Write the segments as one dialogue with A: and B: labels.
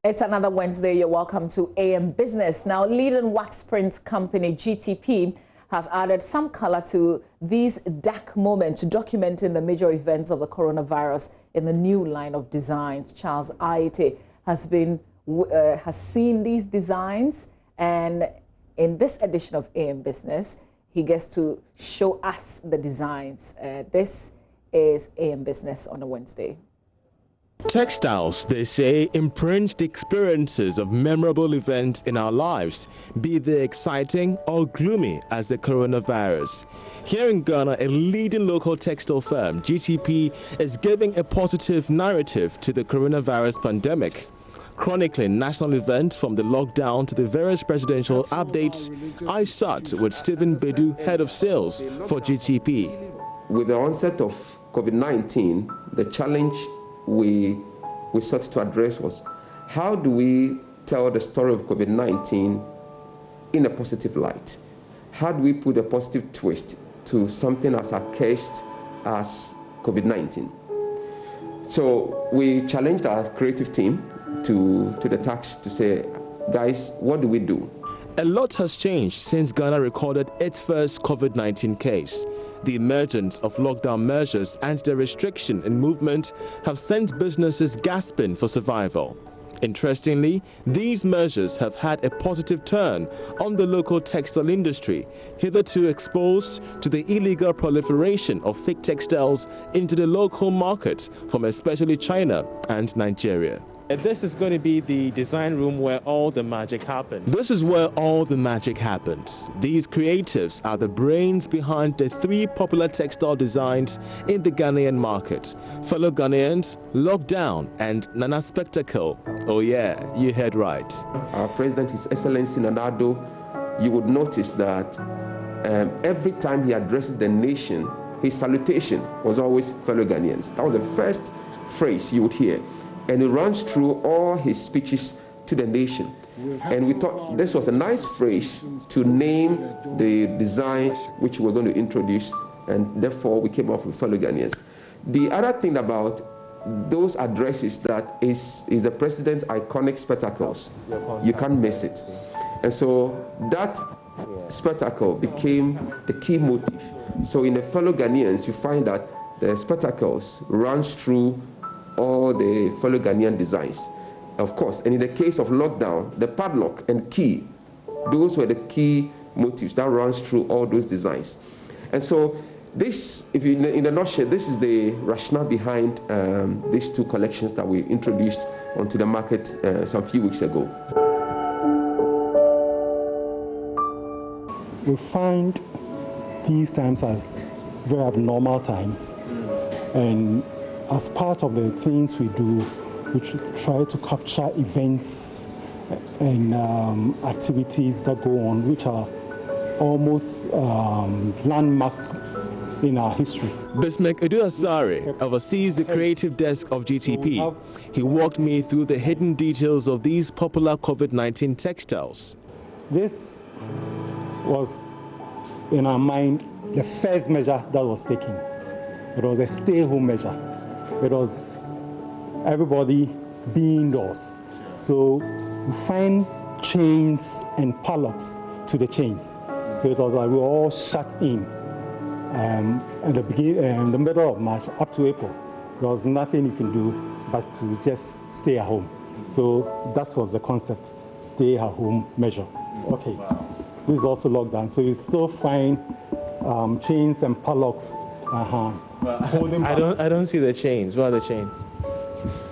A: It's another Wednesday. You're welcome to AM Business. Now, leading wax print company GTP has added some color to these dark moments, documenting the major events of the coronavirus in the new line of designs. Charles Aite has seen these designs, and in this edition of AM Business, he gets to show us the designs. This is AM Business on a Wednesday.
B: Textiles, they say, imprint the experiences of memorable events in our lives, be they exciting or gloomy as the coronavirus. Here in Ghana, a leading local textile firm, GTP, is giving a positive narrative to the coronavirus pandemic. Chronicling national events from the lockdown to the various presidential updates, I sat with Stephen Bedu, head of sales for GTP.
C: With the onset of COVID-19, the challenge we sought to address was, how do we tell the story of COVID-19 in a positive light? How do we put a positive twist to something as accursed as COVID-19? So we challenged our creative team to the task to say, guys, what do we do?
B: A lot has changed since Ghana recorded its first COVID-19 case. The emergence of lockdown measures and the restriction in movement have sent businesses gasping for survival. Interestingly, these measures have had a positive turn on the local textile industry, hitherto exposed to the illegal proliferation of fake textiles into the local market from especially China and Nigeria. This is going to be the design room where all the magic happens. This is where all the magic happens. These creatives are the brains behind the three popular textile designs in the Ghanaian market. Fellow Ghanaians, Lockdown and Nana Spectacle. Oh yeah, you heard right.
C: Our President, His Excellency Nana Addo, you would notice that every time he addresses the nation, his salutation was always fellow Ghanaians. That was the first phrase you would hear. And it runs through all his speeches to the nation. And we thought this was a nice phrase to name the design which we're going to introduce, and therefore we came up with fellow Ghanaians. The other thing about those addresses that is the president's iconic spectacles. You can't miss it. And so that spectacle became the key motif. So in the fellow Ghanaians, you find that the spectacles runs through all the fellow Ghanaian designs. Of course, and in the case of Lockdown, the padlock and key, those were the key motifs that runs through all those designs. And so this, if you, in a nutshell, this is the rationale behind these two collections that we introduced onto the market some few weeks ago.
D: We find these times as very abnormal times, and as part of the things we do, we try to capture events and activities that go on, which are almost landmark in our history.
B: Bismek Eduasare oversees the creative desk of GTP. He walked me through the hidden details of these popular COVID-19 textiles.
D: This was, in our mind, the first measure that was taken. It was a stay-home measure. It was everybody being indoors. So we find chains and padlocks to the chains. So it was like we were all shut in at the middle of March up to April. There was nothing you can do but to just stay at home. So that was the concept, stay at home measure. Okay, wow. This is also lockdown. So you still find chains and padlocks.
B: I don't see the chains. What are the chains?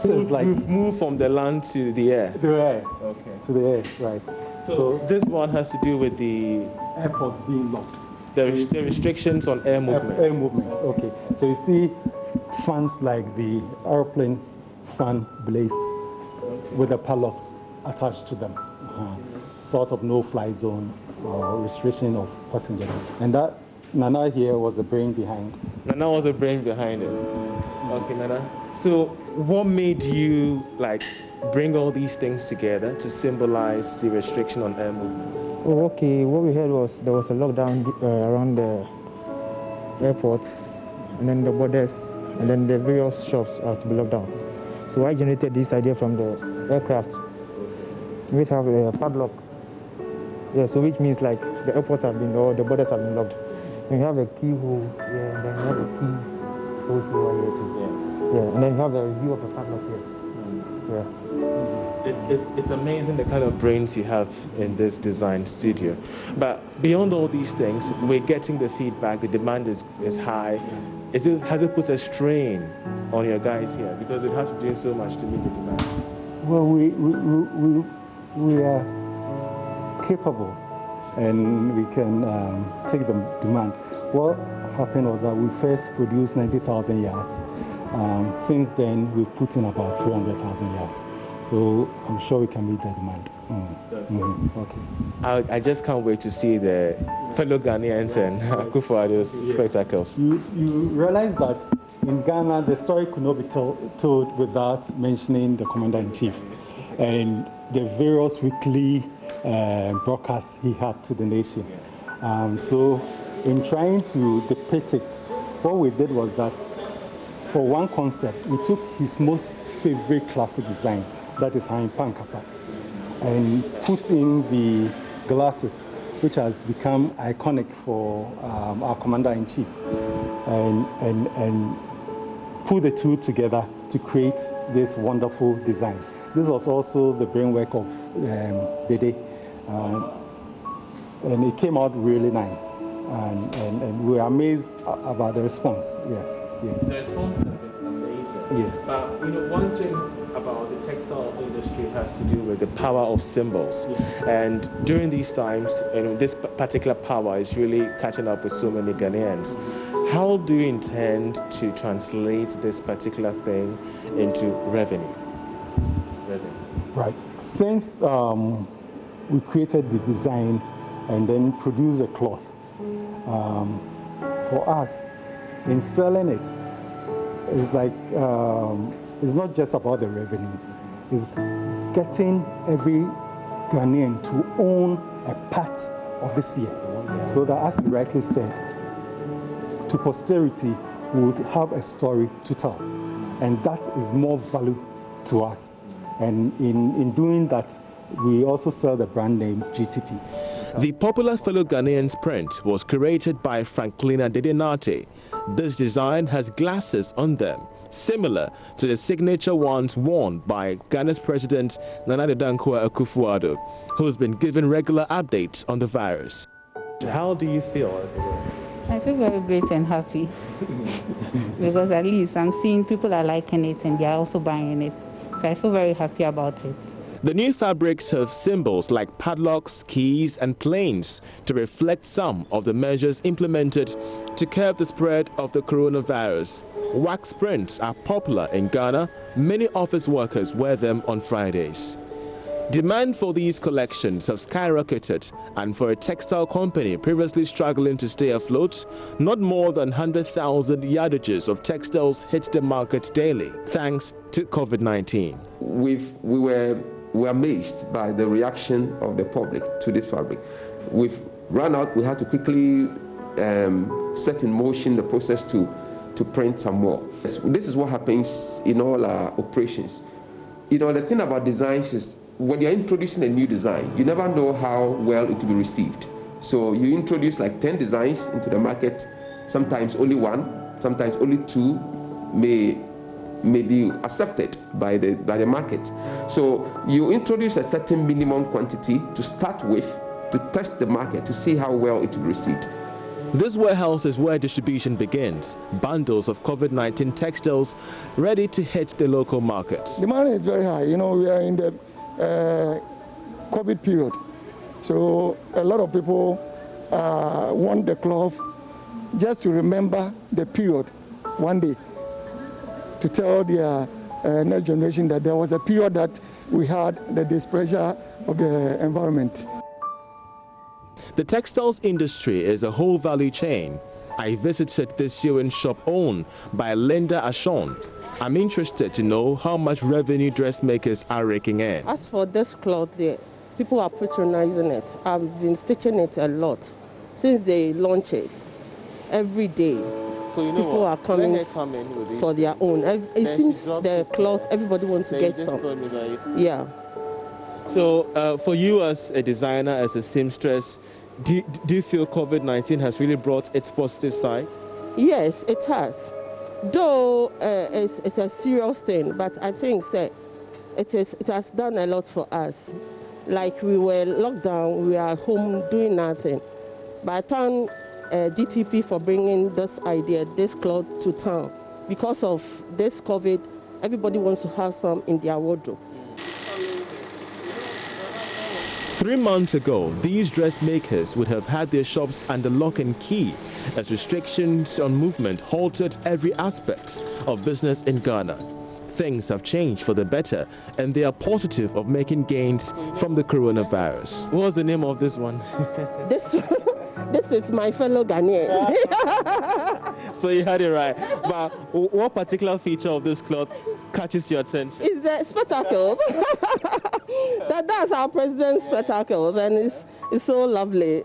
D: So it's like
B: we've moved from the land to the air.
D: The air.
B: Okay.
D: To the air, right.
B: So this one has to do with the
D: airports being locked.
B: The restrictions on air movements.
D: Air movements, okay. So you see fans like the airplane fan blazed with the padlocks attached to them. Sort of no-fly zone or restriction of passengers. And that Nana here was the brain behind.
B: Nana was the brain behind it. Okay, Nana. So what made you bring all these things together to symbolize the restriction on air movements?
E: Oh, okay. What we heard was there was a lockdown around the airports and then the borders and then the various shops have to be locked down. So I generated this idea from the aircraft We have a padlock. Yeah, so which means like the airports have been, or the borders have been locked. And you have a keyhole here, and then you have a key hole here too. Yes. Yeah, and then you have a review of the padlock here. Yeah.
B: It's amazing the kind of brains you have in this design studio. But beyond all these things, we're getting the feedback, the demand is high. Has it put a strain on your guys here? Because it has to be doing so much to meet the demand.
D: Well, we are capable and we can take the demand. What happened was that we first produced 90,000 yards. Since then, we've put in about 300,000 yards. So I'm sure we can meet the demand. Okay.
B: I just can't wait to see the fellow Ghanaians and Akufo-Addo's spectacles.
D: You realize that in Ghana, the story could not be told without mentioning the Commander-in-Chief and the various weekly broadcasts he had to the nation. So in trying to depict it, what we did was that for one concept, we took his most favorite classic design, that is Hein Pankasa, and put in the glasses, which has become iconic for our Commander-in-Chief, and put the two together to create this wonderful design. This was also the brainwork of Dede, and it came out really nice. And we are amazed about the response. Yes.
B: The response has been amazing.
D: Yes.
B: One thing about the textile industry has to do with the power of symbols. Yes. And during these times, this particular power is really catching up with so many Ghanaians. How do you intend to translate this particular thing into revenue?
D: Right. Since we created the design and then produced the cloth, for us, in selling it, it's like, it's not just about the revenue. It's getting every Ghanaian to own a part of this year. So that, as you rightly said, to posterity, we would have a story to tell. And that is more value to us. And in doing that, we also sell the brand name GTP.
B: The popular fellow Ghanaians print was created by Franklina Dedenate. This design has glasses on them, similar to the signature ones worn by Ghana's President Nana Dankwa Akufo-Addo, who's been given regular updates on the virus. How do you feel as a girl?
F: I feel very great and happy because at least I'm seeing people are liking it and they are also buying it. So I feel very happy about it.
B: The new fabrics have symbols like padlocks, keys, and planes to reflect some of the measures implemented to curb the spread of the coronavirus. Wax prints are popular in Ghana. Many office workers wear them on Fridays. Demand for these collections have skyrocketed, and for a textile company previously struggling to stay afloat, not more than 100,000 yardages of textiles hit the market daily, thanks to Covid-19.
C: We were amazed by the reaction of the public to this fabric. We've run out, we had to quickly set in motion the process to print some more. This is what happens in all our operations. The thing about designs is when you're introducing a new design, you never know how well it will be received. So you introduce like 10 designs into the market, sometimes only one, sometimes only two may be accepted by the market. So you introduce a certain minimum quantity to start with, to test the market, to see how well it will be received.
B: This warehouse is where distribution begins. Bundles of Covid-19 textiles ready to hit the local markets.
G: Demand is very high. We are in the COVID period. So a lot of people want the cloth just to remember the period one day, to tell their next generation that there was a period that we had the displeasure of the environment.
B: The textiles industry is a whole value chain. I visited this sewing shop owned by Linda Ashon. I'm interested to know how much revenue dressmakers are raking in.
H: As for this cloth, people are patronizing it. I've been stitching it a lot since they launched it. Every day,
B: so
H: people are coming for their own. It seems the cloth, everybody wants to get some. Yeah.
B: So for you as a designer, as a seamstress, do you feel COVID-19 has really brought its positive side?
H: Yes, it has. Though it's a serious thing, but I think it has done a lot for us. Like we were locked down, we are home doing nothing. But I thank GTP for bringing this idea, this cloth to town. Because of this COVID, everybody wants to have some in their wardrobe.
B: 3 months ago, these dressmakers would have had their shops under lock and key as restrictions on movement halted every aspect of business in Ghana. Things have changed for the better, and they are positive of making gains from the coronavirus. What's the name of this one?
H: This is my fellow Ghanaians.
B: So you had it right. But what particular feature of this cloth catches your attention?
H: It's the spectacles. That's our president's spectacles, and it's so lovely.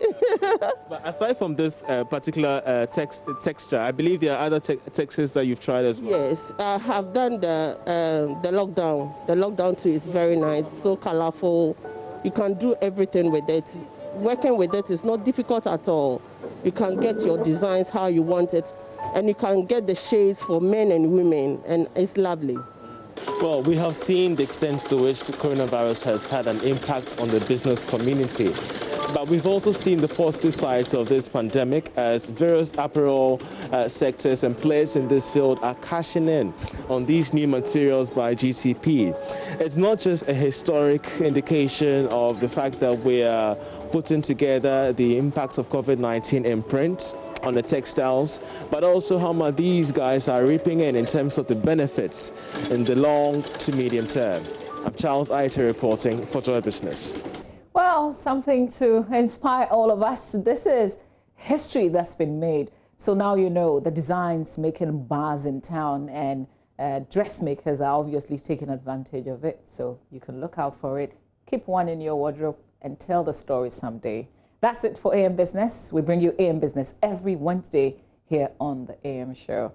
B: But aside from this particular texture, I believe there are other textures that you've tried as well.
H: Yes, I have done the lockdown. The lockdown too is very nice, so colorful. You can do everything with it. Working with it is not difficult at all. You can get your designs how you want it, and you can get the shades for men and women, and it's lovely.
B: Well, we have seen the extent to which the coronavirus has had an impact on the business community. But we've also seen the positive sides of this pandemic as various apparel sectors and players in this field are cashing in on these new materials by GTP. It's not just a historic indication of the fact that we are putting together the impact of COVID-19 in print on the textiles, but also how much these guys are reaping in terms of the benefits in the long to medium term. I'm Charles Aite reporting for Joy Business.
A: Well, something to inspire all of us. This is history that's been made. So now you know the designs making bars in town, and dressmakers are obviously taking advantage of it. So you can look out for it. Keep one in your wardrobe and tell the story someday. That's it for AM Business. We bring you AM Business every Wednesday here on the AM Show.